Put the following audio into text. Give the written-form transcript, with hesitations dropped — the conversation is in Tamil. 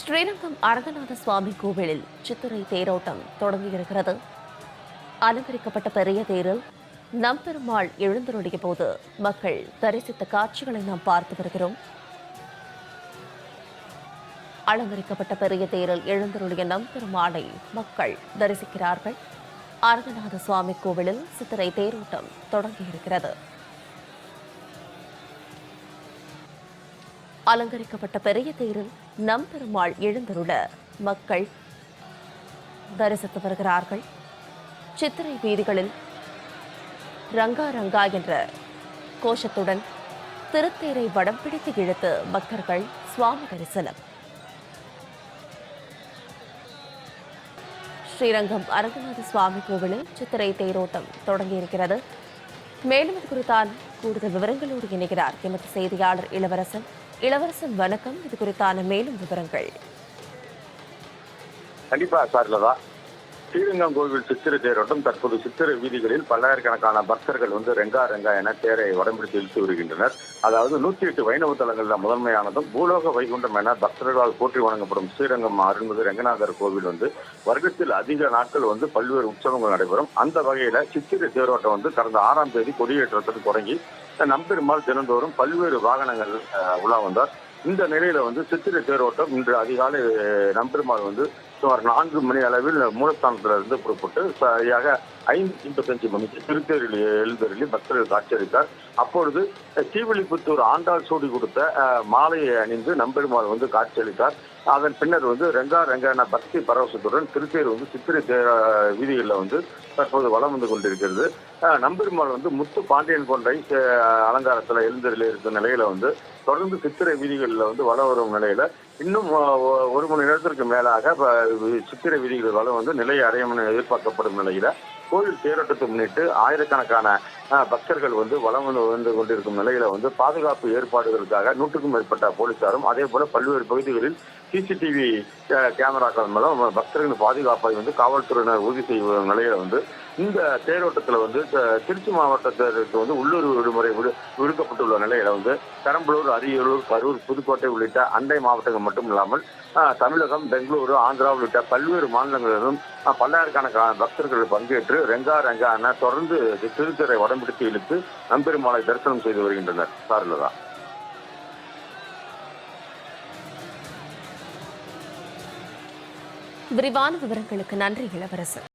ஸ்ரீரங்கம் அரங்கநாத சுவாமி கோவிலில் சித்திரை தேரோட்டம் தொடங்கியிருக்கிறது. அலங்கரிக்கப்பட்ட பெரிய தேரில் நம்பெருமாள் எழுந்தருளிய போது மக்கள் தரிசித்த காட்சிகளை நாம் பார்த்து வருகிறோம். அலங்கரிக்கப்பட்ட பெரிய தேரில் எழுந்தருளிய நம்பெருமாளை மக்கள் தரிசிக்கிறார்கள். அரங்கநாத சுவாமி கோவிலில் சித்திரை தேரோட்டம் தொடங்கியிருக்கிறது. அலங்கரிக்கப்பட்ட பெரிய தேரில் நம்பெருமாள் எழுந்தருள மக்கள் தரிசித்து வருகிறார்கள். சித்திரை வீதிகளில் ரங்கா ரங்கா என்ற கோஷத்துடன் திருத்தேரை வடம் பிடித்து இழுத்து பக்தர்கள் சுவாமி தரிசனம். ஸ்ரீரங்கம் அரங்கநாத சுவாமி கோவிலில் சித்திரை தேரோட்டம் தொடங்கியிருக்கிறது. மேலும் இது குறித்தான கூடுதல் விவரங்களோடு இணைகிறார் எமது செய்தியாளர் இளவரசன். இளவரசன் வணக்கம். இது குறித்தான மேலும் விவரங்கள். கண்டிப்பா சார்லதா. ஸ்ரீரங்கம் கோவில் சித்திரை தேரோட்டம் தற்போது சித்திரை வீதிகளில் பல்லாயிரக்கணக்கான பக்தர்கள் ரெங்கா ரெங்கா என தேரை வடம்பிடித்து இழுத்து வருகின்றனர். அதாவது 108 வைணவ தலங்களில் முதன்மையானதும் பூலோக வைகுண்டம் என பக்தர்களால் போற்றி வணங்கப்படும் ஸ்ரீரங்கம் அருள்மிகு ரங்கநாதர் கோவில் வருடத்தில் அதிக நாட்கள் பல்வேறு உற்சவங்கள் நடைபெறும். அந்த வகையில சித்திரை தேரோட்டம் கடந்த 6ஆம் தேதி கொடியேற்றத்துக்கு தொடங்கி நம்பெருமாள் தினந்தோறும் பல்வேறு வாகனங்கள் உலா வந்தார். இந்த நிலையில சித்திரை தேரோட்டம் இன்று அதிகாலை நம்பெருமாள் சுமார் 4 மணி அளவில் மூலஸ்தானத்திலிருந்து புறப்பட்டு சரியாக 5:55 மணிக்கு திருத்தேரில் எழுந்தருளி பக்தர்கள் காட்சியளித்தார். அப்பொழுது ஸ்ரீவில்லிபுத்தூர் ஆண்டாள் சூடி கொடுத்த மாலையை அணிந்து நம்பெருமாள் காட்சியளித்தார். அதன் பின்னர் ரெங்கா ரெங்கா என பக்தி பரவசத்துடன் திருத்தேர் சித்திரை வீதிகளில் தற்போது வலம் வந்து கொண்டிருக்கிறது. நம்பெருமாள் முத்து பாண்டியன் கொண்டை அலங்காரத்தில் எழுந்தருளி இருக்கும் நிலையில தொடர்ந்து சித்திரை வீதிகளில் வலம் வரும் நிலையில இன்னும் 1 மணி நேரத்திற்கு மேலாக சித்திரை வீதிகள் வலம் நிலை அடையும் எதிர்பார்க்கப்படும் நிலையில கோவில் தேரோட்டத்தை முன்னிட்டு ஆயிரக்கணக்கான பக்தர்கள் வலம் வந்து கொண்டிருக்கும் நிலையில பாதுகாப்பு ஏற்பாடுகளுக்காக 100க்கும் மேற்பட்ட போலீசாரும் அதே போல பல்வேறு பகுதிகளில் சிசிடிவி கேமராக்கள் மூலம் பக்தர்களின் பாதுகாப்பை காவல்துறையினர் உறுதி செய்யும் நிலையில இந்த தேரோட்டத்தில் திருச்சி மாவட்டத்திற்கு உள்ளூர் விடுமுறை விடுக்கப்பட்டுள்ள நிலையில பெரம்பலூர், அரியலூர், கரூர், புதுக்கோட்டை உள்ளிட்ட அண்டை மாவட்டங்கள் மட்டும் இல்லாமல் தமிழகம், பெங்களூரு, ஆந்திரா உள்ளிட்ட பல்வேறு மாநிலங்களிலும் பல்லாயிரக்கணக்கான பக்தர்கள் பங்கேற்று ரெங்கா ரெங்கா என தொடர்ந்து திருத்தேரை வடம்பிடித்து இழுத்து நம்பெருமாளை தரிசனம் செய்து வருகின்றனர். சார்லதா. விரிவான விவரங்களுக்கு நன்றி இளவரசன்.